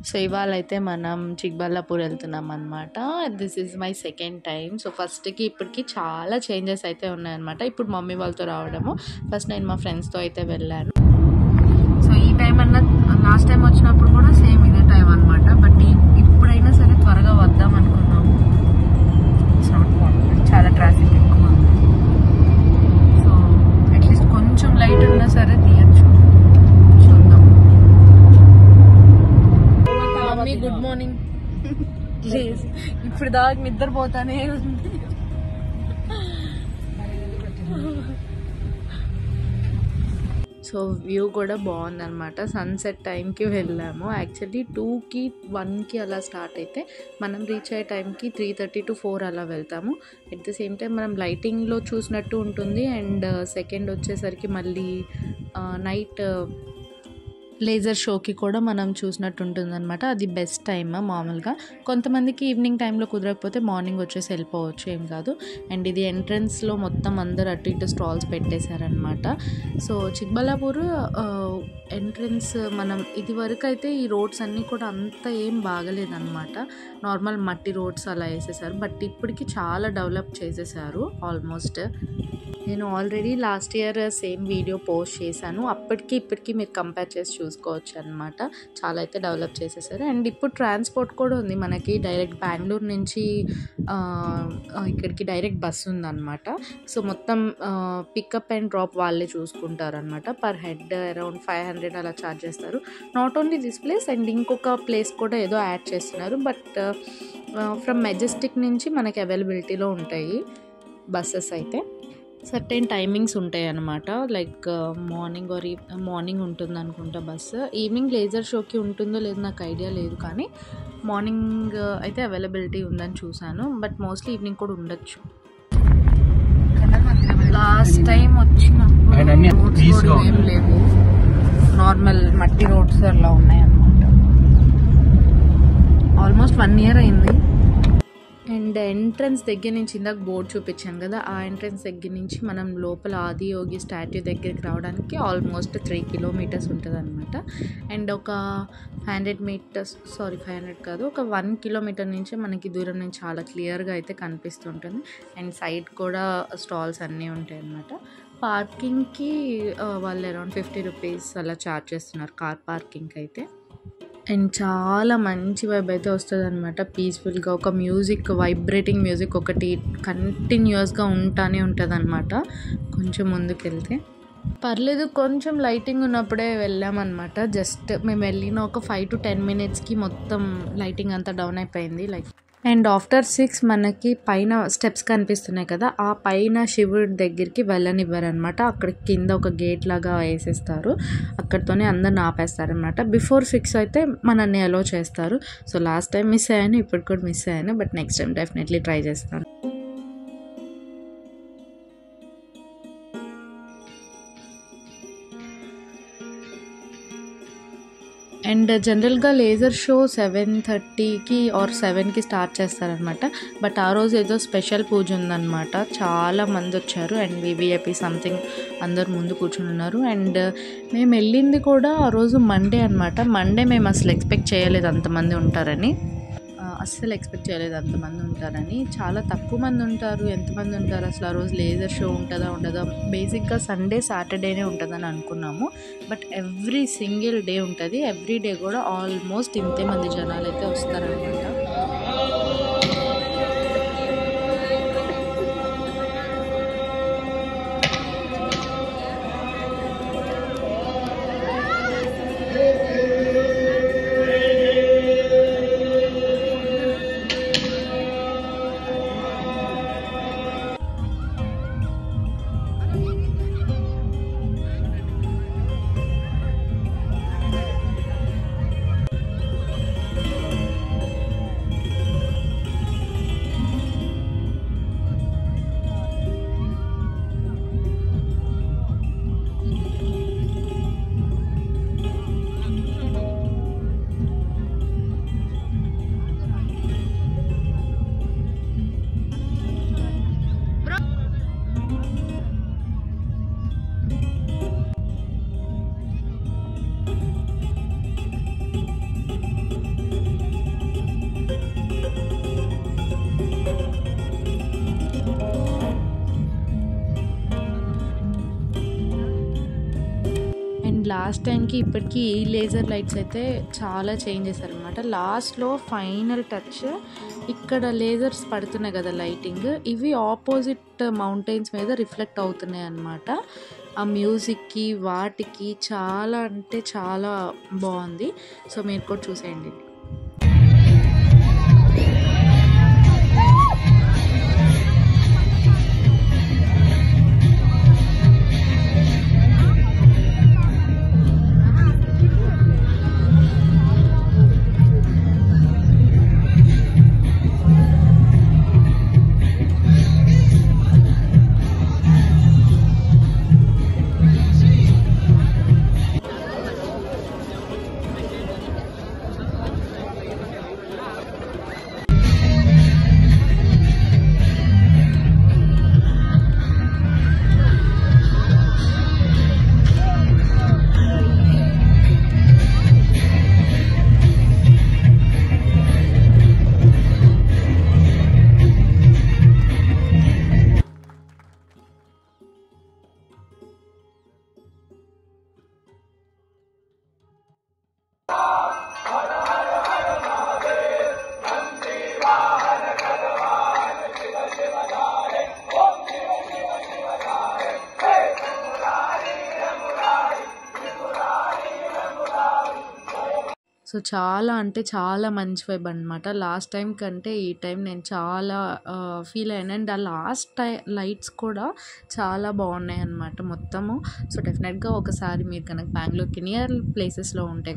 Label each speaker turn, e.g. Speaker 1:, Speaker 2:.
Speaker 1: So ఇవాళైతే మనం చిక్బల్లాపూర్ వెళ్తున్నాం అనమాట. This is my second time. So ఫస్ట్కి ఇప్పటికి చాలా చేంజెస్ అయితే ఉన్నాయన్నమాట. ఇప్పుడు మమ్మీ వాళ్ళతో రావడము, ఫస్ట్ నేను మా ఫ్రెండ్స్తో అయితే వెళ్ళాను. సో ఈ టైం అన్న లాస్ట్ టైం వచ్చినప్పుడు కూడా సేమ్ ఇదే టైం అనమాట. బట్ ఇప్పుడైనా సరే త్వరగా వద్దాం అనుకున్నాము. చాలా ట్రాఫిక్ ఎక్కువ ఉంది. సో అట్లీస్ట్ కొంచెం లైట్ ఉన్నా సరే తీయచ్చు. చూద్దాం. Mummy good morning. ప్లీజ్ ఇప్పుడు దాకా నిద్రపోతానే ఉంది. సో వ్యూ కూడా బాగుందన్నమాట. సన్సెట్ టైంకి వెళ్ళాము. యాక్చువల్లీ 2కి 1కి అలా స్టార్ట్ అయితే మనం రీచ్ అయ్యే టైంకి 3:30 to 4 అలా వెళ్తాము. ఎట్ ద సేమ్ టైం మనం లైటింగ్లో చూసినట్టు ఉంటుంది. అండ్ సెకండ్ వచ్చేసరికి మళ్ళీ నైట్ లేజర్ షోకి కూడా మనం చూసినట్టు ఉంటుంది అనమాట. అది బెస్ట్ టైమ్. మామూలుగా కొంతమందికి ఈవినింగ్ టైంలో కుదరకపోతే మార్నింగ్ వచ్చేసి వెళ్ళిపోవచ్చు, ఏం కాదు. అండ్ ఇది ఎంట్రన్స్లో మొత్తం అందరు అటు ఇటు స్టాల్స్ పెట్టేశారనమాట. సో చిక్బల్లాపూర్ ఎంట్రన్స్ మనం ఇది వరకు అయితే ఈ రోడ్స్ అన్నీ కూడా అంత ఏం బాగలేదన్నమాట. నార్మల్ మట్టి రోడ్స్ అలా వేసేసారు. బట్ ఇప్పటికి చాలా డెవలప్ చేసేసారు ఆల్మోస్ట్. నేను already last year same video post చేశాను. అప్పటికి ఇప్పటికి మీరు కంపేర్ చేసి చూసుకోవచ్చు అనమాట. చాలా అయితే డెవలప్ చేసేసారు. అండ్ ఇప్పుడు ట్రాన్స్పోర్ట్ కూడా ఉంది మనకి. డైరెక్ట్ బెంగళూరు నుంచి ఇక్కడికి డైరెక్ట్ బస్సు ఉందన్నమాట. సో మొత్తం పికప్ అండ్ డ్రాప్ వాళ్ళే చూసుకుంటారనమాట. పర్ హెడ్ అరౌండ్ 500 అలా ఛార్జ్ చేస్తారు. Not only this place and ఇంకొక ప్లేస్ కూడా ఏదో యాడ్ చేస్తున్నారు. బట్ ఫ్రమ్ మెజెస్టిక్ నుంచి మనకి అవైలబిలిటీలో ఉంటాయి బస్సెస్ అయితే. సర్టెన్ టైమింగ్స్ ఉంటాయి అన్నమాట. లైక్ మార్నింగ్ ఉంటుంది అనుకుంటా బస్సు. ఈవినింగ్ లేజర్ షోకి ఉంటుందో లేదో నాకు ఐడియా లేదు, కానీ మార్నింగ్ అయితే అవైలబిలిటీ ఉందని చూశాను. బట్ మోస్ట్లీ ఈవినింగ్ కూడా ఉండొచ్చు. లాస్ట్ టైం వచ్చినప్పుడు ఏం లేవు, నార్మల్ మట్టి రోడ్స్ అలా ఉన్నాయి అన్నమాట. ఆల్మోస్ట్ 1 year అయింది. అండ్ ఎంట్రన్స్ దగ్గర నుంచి ఇందాక బోర్డు చూపించాను కదా, ఆ ఎంట్రన్స్ దగ్గర నుంచి మనం లోపల ఆదియోగి స్టాట్యూ దగ్గరికి రావడానికి ఆల్మోస్ట్ 3 kilometers ఉంటుంది అనమాట. అండ్ ఒక 500 కాదు, ఒక 1 kilometer నుంచి మనకి దూరం నుంచి చాలా క్లియర్గా అయితే కనిపిస్తుంటుంది. అండ్ సైడ్ కూడా స్టాల్స్ అన్నీ ఉంటాయి అన్నమాట. పార్కింగ్కి వాళ్ళు అరౌండ్ 50 rupees అలా ఛార్జ్ చేస్తున్నారు కార్ పార్కింగ్కి అయితే. అండ్ చాలా మంచి వైబ్ అయితే వస్తుంది అనమాట. పీస్ఫుల్గా ఒక మ్యూజిక్, వైబ్రేటింగ్ మ్యూజిక్ ఒకటి కంటిన్యూస్గా ఉంటానే ఉంటుంది అనమాట. కొంచెం ముందుకు వెళ్తే పర్లేదు, కొంచెం లైటింగ్ ఉన్నప్పుడే వెళ్ళామన్నమాట. జస్ట్ మేము వెళ్ళిన ఒక 5 to 10 minutesకి మొత్తం లైటింగ్ అంతా డౌన్ అయిపోయింది. లైక్ అండ్ ఆఫ్టర్ 6 మనకి పైన స్టెప్స్ కనిపిస్తున్నాయి కదా, ఆ పైన శివుడి దగ్గరికి వెళ్ళనివ్వరు అనమాట. అక్కడ కింద ఒక గేట్ లాగా వేసేస్తారు. అక్కడితోనే అందరిని ఆపేస్తారనమాట. బిఫోర్ 6 అయితే మనల్ని అలో చేస్తారు. సో లాస్ట్ టైం మిస్ అయ్యాను, ఇప్పుడు కూడా మిస్ అయ్యాను. But next time definitely try చేస్తాను. అండ్ జనరల్గా లేజర్ షో 7:30కి ఆర్ 7కి స్టార్ట్ చేస్తారనమాట. బట్ ఆ రోజు ఏదో స్పెషల్ పూజ ఉందన్నమాట. చాలా మంది వచ్చారు అండ్ వివిఐపి సంథింగ్ అందరు ముందు కూర్చుని ఉన్నారు. అండ్ మేము వెళ్ళింది కూడా ఆ రోజు మండే అనమాట. మండే మేము అసలు ఎక్స్పెక్ట్ చేయలేదు అంతమంది ఉంటారని. చాలా తక్కువ మంది ఉంటారు. ఎంతమంది ఉంటారు అసలు ఆ రోజు లేజర్ షో ఉంటుందా ఉండదా? బేసిక్గా సండే సాటర్డేనే ఉంటుందని అనుకున్నాము. బట్ ఎవ్రీ సింగిల్ డే ఉంటుంది. ఎవ్రీ డే కూడా ఆల్మోస్ట్ ఇంతే మంది జనాలు అయితే వస్తారనమాట. అండ్ లాస్ట్ టైంకి ఇప్పటికీ ఈ లేజర్ లైట్స్ అయితే చాలా చేంజ్ చేశారనమాట. లాస్ట్లో ఫైనల్ టచ్ ఇక్కడ లేజర్స్ పడుతున్నాయి కదా లైటింగ్, ఇవి ఆపోజిట్ మౌంటైన్స్ మీద రిఫ్లెక్ట్ అవుతున్నాయి అన్నమాట. ఆ మ్యూజిక్కి వాటికి చాలా అంటే చాలా బాగుంది. సో మీరు కూడా చూసేయండి. సో చాలా అంటే చాలా మంచి వైబ్ అనమాట. లాస్ట్ టైం కంటే ఈ టైం నేను చాలా ఫీల్ అయ్యాను. అండ్ ఆ లాస్ట్ లైట్స్ కూడా చాలా బాగున్నాయి అన్నమాట మొత్తము. సో డెఫినెట్గా ఒకసారి మీరు కనుక బెంగళూరుకి నియర్ ప్లేసెస్లో ఉంటే